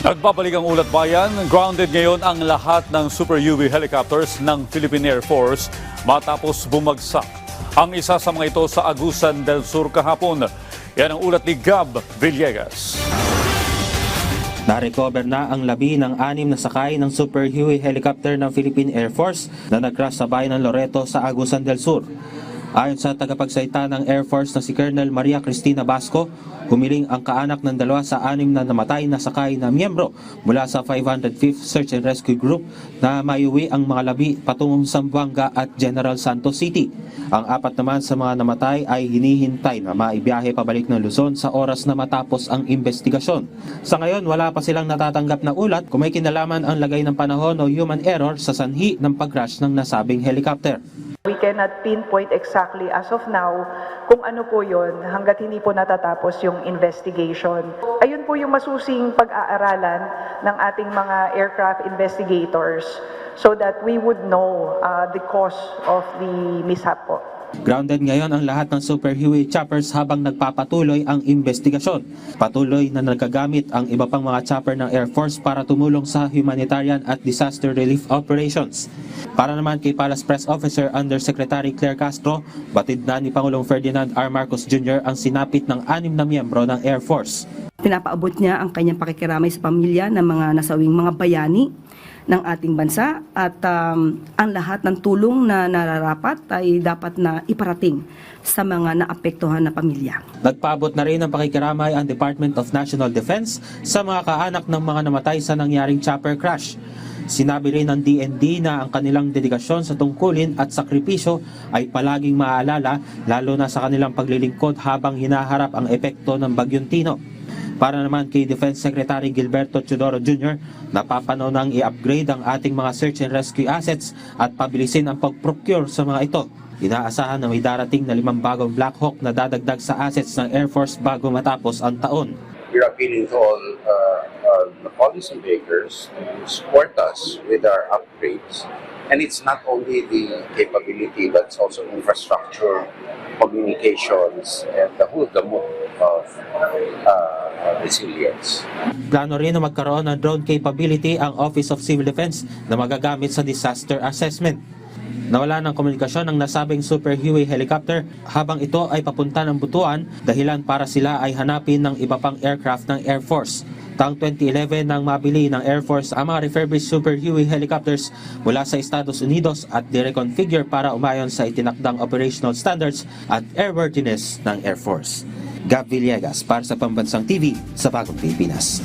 Nagbabalik ang ulat bayan, grounded ngayon ang lahat ng Super UV helicopters ng Philippine Air Force matapos bumagsak ang isa sa mga ito sa Agusan del Sur kahapon. Yan ang ulat ni Gab Villegas. Na-recover na ang labi ng 6 na sakay ng Super Huey helicopter ng Philippine Air Force na nag-crash sa bayan ng Loreto sa Agusan del Sur. Ayon sa tagapagsalita ng Air Force na si Colonel Maria Cristina Basco, humiling ang kaanak ng 2 sa 6 na namatay na sakay na miyembro mula sa 505th Search and Rescue Group na maiuwi ang mga labi patungong Zamboanga at General Santos City. Ang 4 naman sa mga namatay ay hinihintay na maibiyahe pabalik ng Luzon sa oras na matapos ang investigasyon. Sa ngayon, wala pa silang natatanggap na ulat kung may kinalaman ang lagay ng panahon o human error sa sanhi ng pag-crash ng nasabing helicopter. We cannot pinpoint exactly as of now kung ano po yun hanggat hindi po natatapos yung investigation. Ayun po yung masusing pag-aaralan ng ating mga aircraft investigators so that we would know the cause of the mishap po. Grounded ngayon ang lahat ng Super Huey choppers habang nagpapatuloy ang investigasyon. Patuloy na nagagamit ang iba pang mga chopper ng Air Force para tumulong sa humanitarian at disaster relief operations. Para naman kay Palace Press Officer Undersecretary Claire Castro, batid na ni Pangulong Ferdinand R. Marcos Jr. ang sinapit ng 6 na miyembro ng Air Force. Pinapaabot niya ang kanyang pakikiramay sa pamilya ng mga nasawing mga bayani ng ating bansa at ang lahat ng tulong na nararapat ay dapat na iparating sa mga naapektuhan na pamilya. Nagpaabot na rin ng pakikiramay ang Department of National Defense sa mga kaanak ng mga namatay sa nangyaring chopper crash. Sinabi rin ng DND na ang kanilang dedikasyon sa tungkulin at sakripisyo ay palaging maaalala lalo na sa kanilang paglilingkod habang hinaharap ang epekto ng Bagyong Tino. Para naman kay Defense Secretary Gilberto Teodoro Jr., napapanahon nang i-upgrade ang ating mga search and rescue assets at pabilisin ang pag-procure sa mga ito. Inaasahan na may darating na 5 bagong Black Hawk na dadagdag sa assets ng Air Force bago matapos ang taon. We're appealing to all the policymakers to support us with our upgrades. And it's not only the capability, but it's also infrastructure, communications, and the whole gamut of resilience. Plano rin na magkaroon ng drone capability ang Office of Civil Defense na magagamit sa disaster assessment. Nawala ng komunikasyon ang nasabing Super Huey helicopter habang ito ay papunta ng Butuan dahilan para sila ay hanapin ng iba pang aircraft ng Air Force. Taong 2011 nang mabili ng Air Force ang mga refurbished Super Huey helicopters mula sa Estados Unidos at di-reconfigure para umayon sa itinakdang operational standards at airworthiness ng Air Force. Gab Villegas para sa Pambansang TV sa Bagong Pilipinas.